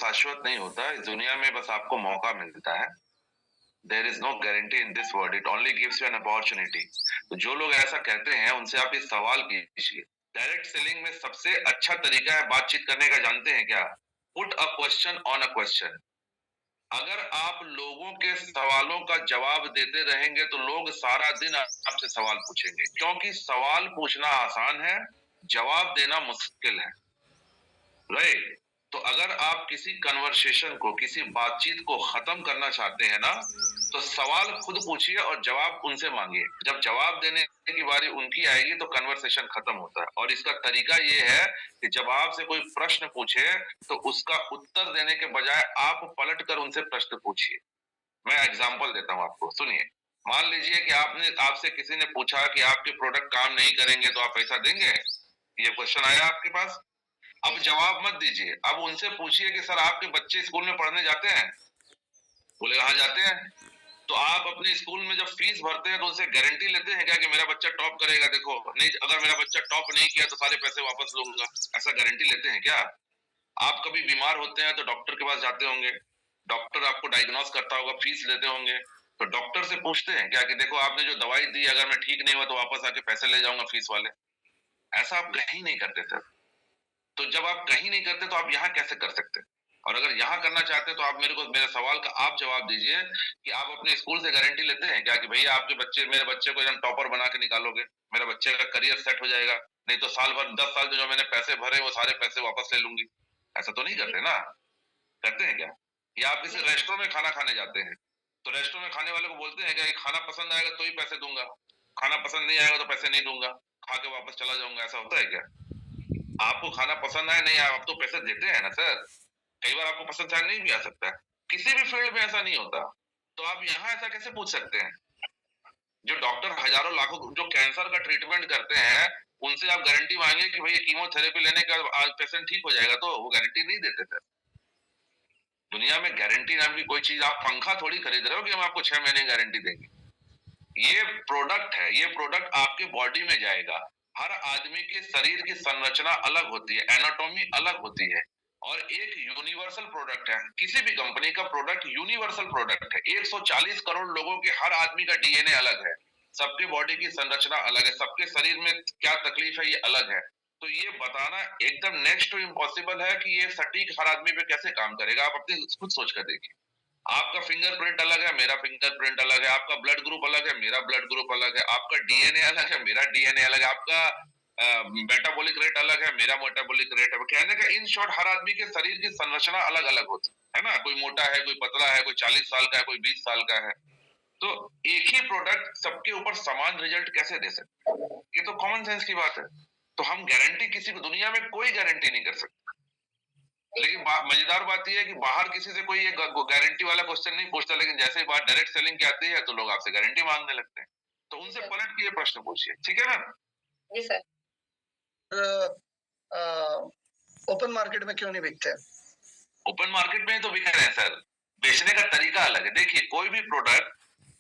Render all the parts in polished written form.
शाश्वत नहीं होता। इस दुनिया में बस आपको मौका मिलता है। There is no guarantee in this world, it only gives you an opportunity. तो जो लोग ऐसा कहते हैं उनसे आप ये सवाल कीजिए, डायरेक्ट सेलिंग में सबसे अच्छा तरीका है बातचीत करने का, जानते हैं क्या? Put a question on a question. अगर आप लोगों के सवालों का जवाब देते रहेंगे तो लोग सारा दिन आपसे सवाल पूछेंगे, क्योंकि सवाल पूछना आसान है, जवाब देना मुश्किल है। राइट? तो अगर आप किसी कन्वर्सेशन को, किसी बातचीत को खत्म करना चाहते हैं ना, तो सवाल खुद पूछिए और जवाब उनसे मांगिए। जब जवाब देने की बारी उनकी आएगी तो कन्वर्सेशन खत्म होता है। और इसका तरीका ये है कि जब आपसे कोई प्रश्न पूछे तो उसका उत्तर देने के बजाय आप पलट कर उनसे प्रश्न पूछिए। मैं एग्जांपल देता हूं आपको, सुनिए। मान लीजिए कि आपसे किसी ने पूछा कि आपके प्रोडक्ट काम नहीं करेंगे तो आप पैसा देंगे। ये क्वेश्चन आया आपके पास। अब जवाब मत दीजिए, अब उनसे पूछिए कि सर आपके बच्चे स्कूल में पढ़ने जाते हैं? बोले हाँ जाते हैं। तो आप अपने स्कूल में जब फीस भरते हैं तो उनसे गारंटी लेते हैं क्या कि मेरा बच्चा टॉप करेगा? देखो, नहीं, अगर मेरा बच्चा टॉप नहीं किया तो सारे पैसे वापस लूंगा, ऐसा गारंटी लेते हैं क्या? आप कभी बीमार होते हैं तो डॉक्टर के पास जाते होंगे, डॉक्टर आपको डायग्नोस करता होगा, फीस लेते होंगे, तो डॉक्टर से पूछते हैं क्या कि देखो आपने जो दवाई दी, अगर मैं ठीक नहीं हुआ तो वापस आके पैसे ले जाऊंगा फीस वाले? ऐसा आप कहीं नहीं करते सर। तो जब आप कहीं नहीं करते तो आप यहाँ कैसे कर सकते? और अगर यहाँ करना चाहते हैं तो आप मेरे सवाल का आप जवाब दीजिए कि आप अपने स्कूल से गारंटी लेते हैं क्या कि भैया आपके बच्चे, मेरे बच्चे को एकदम टॉपर बना के निकालोगे, मेरे बच्चे का करियर सेट हो जाएगा, नहीं तो साल भर 10 साल जो मैंने पैसे भरे वो सारे पैसे वापस ले लूंगी? ऐसा तो नहीं करते ना। करते हैं क्या? या आप किसी रेस्टोरेंट में खाना खाने जाते हैं तो रेस्टोरेंट में खाने वाले को बोलते हैं क्या कि खाना पसंद आएगा तो ही पैसे दूंगा, खाना पसंद नहीं आएगा तो पैसे नहीं दूंगा, खा के वापस चला जाऊंगा? ऐसा होता है क्या? आपको खाना पसंद आए नहीं आए, आप तो पैसे देते हैं ना सर। कई बार आपको पसंद चाहे नहीं भी आ सकता है, किसी भी फील्ड में ऐसा नहीं होता। तो आप यहाँ ऐसा कैसे पूछ सकते हैं? जो डॉक्टर हजारों लाखों जो कैंसर का ट्रीटमेंट करते हैं उनसे आप गारंटी मांगे कि भाई कीमोथेरेपी लेने के बाद पेशेंट ठीक हो जाएगा, तो वो गारंटी नहीं देते सर। दुनिया में गारंटी नाम की कोई चीज, आप पंखा थोड़ी खरीद रहे हो कि हम आपको 6 महीने गारंटी देंगे। ये प्रोडक्ट है, ये प्रोडक्ट आपके बॉडी में जाएगा। हर आदमी के शरीर की संरचना अलग होती है, एनाटॉमी अलग होती है, और एक यूनिवर्सल प्रोडक्ट है। किसी भी कंपनी का प्रोडक्ट यूनिवर्सल प्रोडक्ट है। 140 करोड़ लोगों के हर आदमी का डीएनए अलग है, सबके बॉडी की संरचना अलग है, सबके शरीर में क्या तकलीफ है ये अलग है। तो ये बताना एकदम नेक्स्ट टू इम्पॉसिबल है कि ये सटीक हर आदमी पे कैसे काम करेगा। आप अपनी खुद सोच कर देखिए। आपका फिंगरप्रिंट अलग है, मेरा फिंगरप्रिंट अलग है, आपका ब्लड ग्रुप अलग है, मेरा ब्लड ग्रुप अलग है, आपका डीएनए अलग है, मेरा डीएनए अलग है, आपका मेटाबॉलिक रेट अलग है, मेरा मेटाबॉलिक रेट है। कहने का इन शॉर्ट, हर आदमी के शरीर की संरचना अलग अलग होती है ना। कोई मोटा है, कोई पतला है, कोई 40 साल का है, कोई 20 साल का है। तो एक ही प्रोडक्ट सबके ऊपर समान रिजल्ट कैसे दे सकते हैं? ये तो कॉमन सेंस की बात है। तो हम गारंटी, किसी को दुनिया में कोई गारंटी नहीं कर सकता। लेकिन मजेदार बात यह है कि बाहर किसी से कोई ये गारंटी वाला क्वेश्चन नहीं पूछता, लेकिन जैसे ही बात डायरेक्ट सेलिंग की आती है तो लोग आपसे गारंटी मांगने लगते हैं। तो उनसे पलट के ये प्रश्न पूछिए, ठीक है ना? जी सर। ओपन मार्केट में क्यों नहीं बिकते? ओपन मार्केट में तो बिक रहे हैं सर, बेचने का तरीका अलग है। देखिए, कोई भी प्रोडक्ट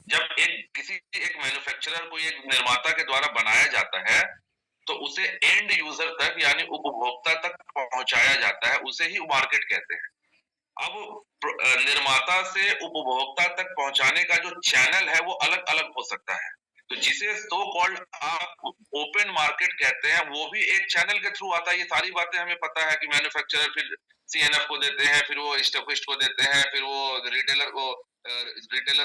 जब एक मैन्युफैक्चरर, कोई एक निर्माता के द्वारा बनाया जाता है तो उसे एंड यूजर तक, यानी उपभोक्ता तक पहुंचाया जाता है, उसे ही मार्केट कहते हैं। अब निर्माता से उपभोक्ता तक पहुंचाने का जो चैनल है वो अलग अलग हो सकता है। तो जिसे सो कॉल्ड आप ओपन मार्केट कहते हैं वो भी एक चैनल के थ्रू आता है। ये सारी बातें हमें पता है कि मैन्युफैक्चरर फिर सीएनएफ को देते हैं, फिर वो स्टॉकिस्ट को देते हैं, फिर वो रिटेलर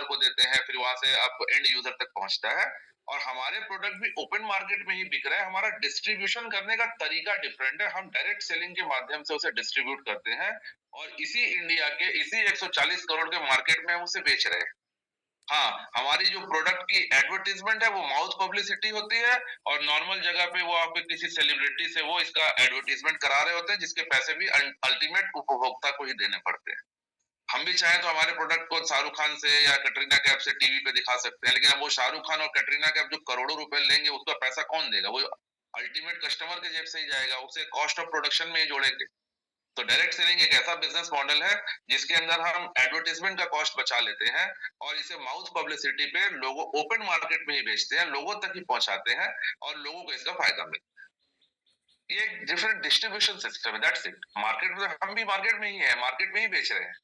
को देते हैं, फिर वहां से आप एंड यूजर तक पहुंचता है। और हमारे प्रोडक्ट भी ओपन मार्केट में ही बिक रहे हैं। हमारा डिस्ट्रीब्यूशन करने का तरीका डिफरेंट है। हम डायरेक्ट सेलिंग के माध्यम से उसे डिस्ट्रीब्यूट करते हैं और इसी इंडिया के इसी 140 करोड़ के मार्केट में हम उसे बेच रहे हैं। हाँ, हमारी जो प्रोडक्ट की एडवर्टीजमेंट है वो माउथ पब्लिसिटी होती है, और नॉर्मल जगह पे वो आपके किसी सेलिब्रिटी से वो इसका एडवर्टीजमेंट करा रहे होते हैं, जिसके पैसे भी अल्टीमेट उपभोक्ता को ही देने पड़ते हैं। हम भी चाहें तो हमारे प्रोडक्ट को शाहरुख खान से या कैटरीना कैफ से टीवी पे दिखा सकते हैं, लेकिन अब वो शाहरुख खान और कैटरीना कैफ जो करोड़ों रुपए लेंगे उसका पैसा कौन देगा? वो अल्टीमेट कस्टमर के जेब से ही जाएगा, उसे कॉस्ट ऑफ प्रोडक्शन में ही जोड़ेंगे। तो डायरेक्ट सेलिंग एक ऐसा बिजनेस मॉडल है जिसके अंदर हम एडवर्टाइजमेंट का कॉस्ट बचा लेते हैं और इसे माउथ पब्लिसिटी पे लोगों, ओपन मार्केट में ही बेचते हैं, लोगों तक ही पहुंचाते हैं और लोगों को इसका फायदा मिलता है। ये एक डिफरेंट डिस्ट्रीब्यूशन सिस्टम है, दैट्स इट। मार्केट में हम भी मार्केट में ही है, मार्केट में ही बेच रहे हैं।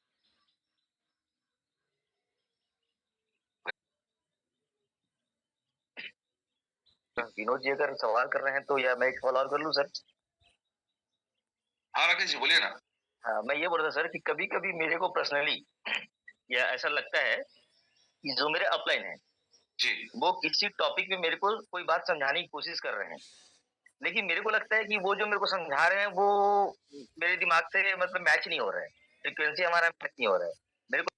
विनोद जी अगर सवाल कर रहे हैं तो या मैं एक सवाल और कर लूं सर? हाँ राकेश जी बोलिए ना। हाँ, मैं ये बोल रहा था सर कि कभी कभी मेरे को पर्सनली या ऐसा लगता है कि जो मेरे अपलाइन है जी वो किसी टॉपिक में मेरे को कोई बात समझाने की कोशिश कर रहे हैं, लेकिन मेरे को लगता है कि वो जो मेरे को समझा रहे हैं वो मेरे दिमाग से मतलब मैच नहीं हो रहा है, फ्रिक्वेंसी हमारा मैच नहीं हो रहा है मेरे को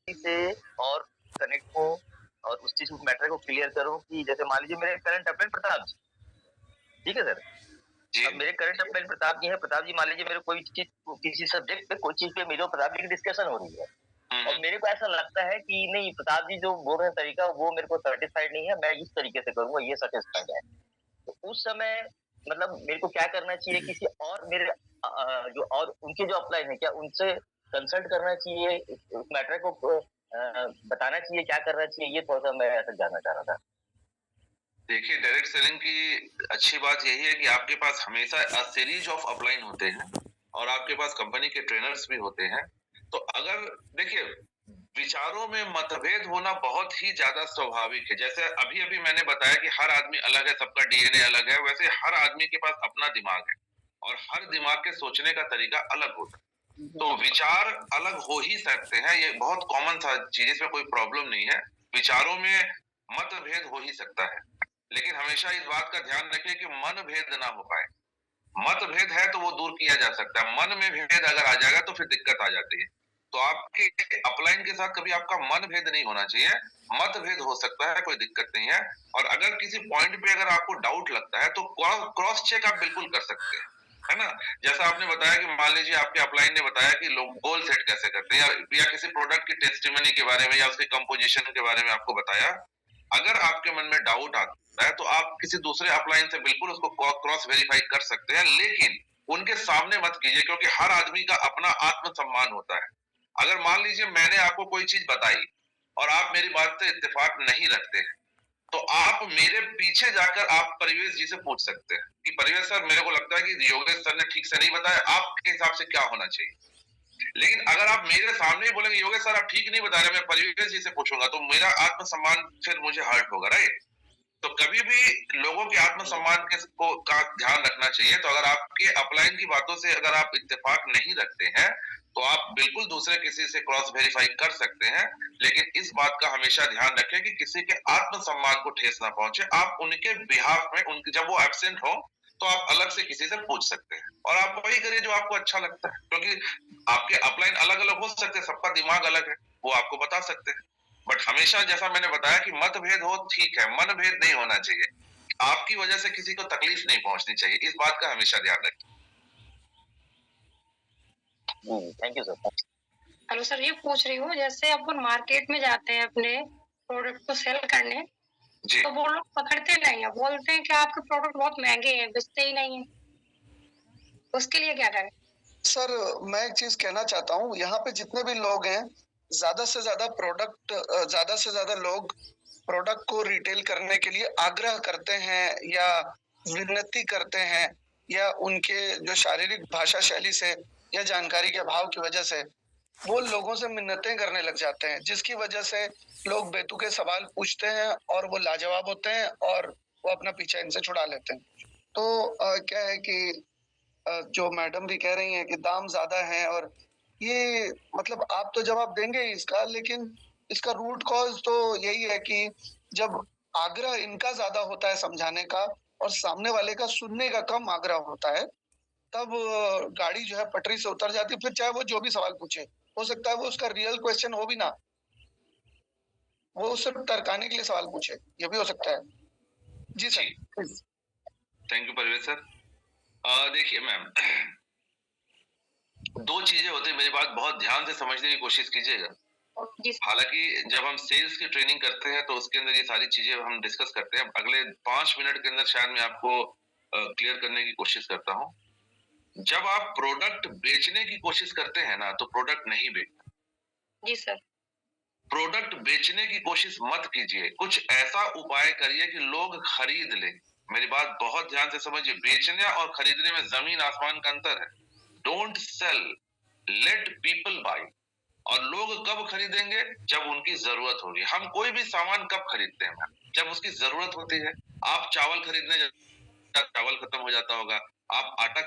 से और कनेक्ट हो और उस चीज मैटर को क्लियर करूं कि जैसे मान लीजिए मेरे करंट अफेयर प्रताप जी, ठीक है सर। जी अब मेरे करंट अफेयर प्रताप जी है, प्रताप जी मान लीजिए मेरे कोई चीज किसी सब्जेक्ट पे कोई चीज पे मेरे और प्रताप जी की डिस्कशन हो रही है और मेरे को ऐसा लगता है कि नहीं प्रताप जी जो बोल रहे हैं तरीका वो मेरे को सर्टिफाइड नहीं है, मैं इस तरीके से करूंगा ये सेटिस्फाइड है। तो उस समय मतलब मेरे को क्या करना चाहिए, किसी और मेरे जो और उनके जो अपलाइन है क्या उनसे कंसल्ट करना चाहिए, उस मैटर को बताना चाहिए, क्या करना चाहिए, ये थोड़ा सा मैं ऐसा जानना चाह रहा था। देखिए, डायरेक्ट सेलिंग की अच्छी बात यही है कि आपके पास हमेशा सीरीज ऑफ अपलाइन होते हैं और आपके पास कंपनी के ट्रेनर्स भी होते हैं। तो अगर देखिए, विचारों में मतभेद होना बहुत ही ज्यादा स्वाभाविक है। जैसे अभी अभी मैंने बताया कि हर आदमी अलग है, सबका डीएनए अलग है, वैसे हर आदमी के पास अपना दिमाग है और हर दिमाग के सोचने का तरीका अलग होता है। तो विचार अलग हो ही सकते हैं, ये बहुत कॉमन सा चीज, इसमें कोई प्रॉब्लम नहीं है। विचारों में मतभेद हो ही सकता है, लेकिन हमेशा इस बात का ध्यान रखिए कि मन भेद ना हो पाए। मतभेद है तो वो दूर किया जा सकता है, मन में भेद अगर आ जाएगा तो फिर दिक्कत आ जाती है। तो आपके अपलाइन के साथ कभी आपका मन भेद नहीं होना चाहिए, मतभेद हो सकता है, कोई दिक्कत नहीं है। और अगर किसी पॉइंट पे अगर आपको डाउट लगता है तो क्रॉस चेक आप बिल्कुल कर सकते हैं, है ना। जैसा आपने बताया कि मान लीजिए आपके अपलाइन ने बताया कि लोग गोल सेट कैसे करते हैं, या किसी प्रोडक्ट की टेस्टिमनी के बारे में या उसके कंपोजिशन के बारे में आपको बताया। अगर आपके मन में डाउट आता है तो आप किसी दूसरे अपलाइन से बिल्कुल उसको क्रॉस वेरीफाई कर सकते हैं, लेकिन उनके सामने मत कीजिए, क्योंकि हर आदमी का अपना आत्मसम्मान होता है। अगर मान लीजिए मैंने आपको कोई चीज बताई और आप मेरी बात से इत्तेफाक नहीं रखते हैं, तो आप मेरे पीछे जाकर आप परिवेश जी से पूछ सकते हैं कि परिवेश सर, मेरे को लगता है कि योगेश सर ने ठीक से नहीं बताया, आपके हिसाब से क्या होना चाहिए। लेकिन अगर आप मेरे सामने ही बोलेंगे योगेश सर आप ठीक नहीं बता रहे, मैं परिवेश जी से पूछूंगा, तो मेरा आत्मसम्मान फिर मुझे हर्ट होगा, राइट। तो कभी भी लोगों के आत्मसम्मान का ध्यान रखना चाहिए। तो अगर आपके अपलाइन की बातों से अगर आप इत्तेफाक नहीं रखते हैं तो आप बिल्कुल दूसरे किसी से क्रॉस वेरीफाई कर सकते हैं, लेकिन इस बात का हमेशा ध्यान रखें कि किसी के आत्मसम्मान को ठेस ना पहुंचे। आप उनके बिहाफ में, उनके जब वो एब्सेंट हो तो आप अलग से किसी से पूछ सकते हैं, और आप वही करिए जो आपको अच्छा लगता है, क्योंकि आपके अपलाइन अलग अलग हो सकते हैं, सबका दिमाग अलग है, वो आपको बता सकते हैं। बट हमेशा जैसा मैंने बताया कि मतभेद हो ठीक है, मनभेद नहीं होना चाहिए। आपकी वजह से किसी को तकलीफ नहीं पहुंचनी चाहिए, इस बात का हमेशा ध्यान रखें। Thank you sir. Hello sir, ये पूछ रही हूँ जैसे अपन मार्केट में जाते हैं अपने प्रोडक्ट को सेल करने, जी तो वो लोग पकड़ते नहीं है, बोलते हैं कि आपके प्रोडक्ट बहुत महंगे हैं, बेचते ही नहीं है। उसके लिए क्या करें? सर मैं एक चीज कहना चाहता हूँ, यहाँ पे जितने भी लोग हैं, ज्यादा से ज्यादा लोग प्रोडक्ट को रिटेल करने के लिए आग्रह करते हैं या विनती करते हैं, या उनके जो शारीरिक भाषा शैली से या जानकारी के अभाव की वजह से वो लोगों से मिन्नतें करने लग जाते हैं, जिसकी वजह से लोग बेतुके सवाल पूछते हैं और वो लाजवाब होते हैं और वो अपना पीछा इनसे छुड़ा लेते हैं। तो क्या है कि जो मैडम भी कह रही हैं कि दाम ज्यादा है, और ये मतलब आप तो जवाब देंगे ही इसका, लेकिन इसका रूट कॉज तो यही है कि जब आग्रह इनका ज्यादा होता है समझाने का और सामने वाले का सुनने का कम आग्रह होता है, तब गाड़ी जो है पटरी से उतर जाती है। फिर चाहे वो जो भी सवाल पूछे, हो सकता है वो उसका रियल क्वेश्चन हो भी ना, वो सिर्फ टरकाने के लिए सवाल पूछे, ये भी हो सकता है। जी sir, please. Thank you Parvez sir. देखिए मैम, दो चीजें होती है, मेरी बात बहुत ध्यान से समझने की कोशिश कीजिएगा। जी सर। हालांकि जब हम सेल्स की ट्रेनिंग करते हैं तो उसके अंदर ये सारी चीजें हम डिस्कस करते हैं। अगले 5 मिनट के अंदर शायद मैं आपको क्लियर करने की कोशिश करता हूँ। जब आप प्रोडक्ट बेचने की कोशिश करते हैं ना, तो प्रोडक्ट नहीं बेचना। जी सर। प्रोडक्ट बेचने की कोशिश मत कीजिए, कुछ ऐसा उपाय करिए कि लोग खरीद लें। मेरी बात बहुत ध्यान से समझिए, बेचने और खरीदने में जमीन आसमान का अंतर है। Don't sell, let people buy. और लोग कब खरीदेंगे? जब उनकी जरूरत होगी। हम कोई भी सामान कब खरीदते हैं मैम? जब उसकी जरूरत होती है। आप चावल खरीदने चावल खत्म हो जाता होगा, आप आटा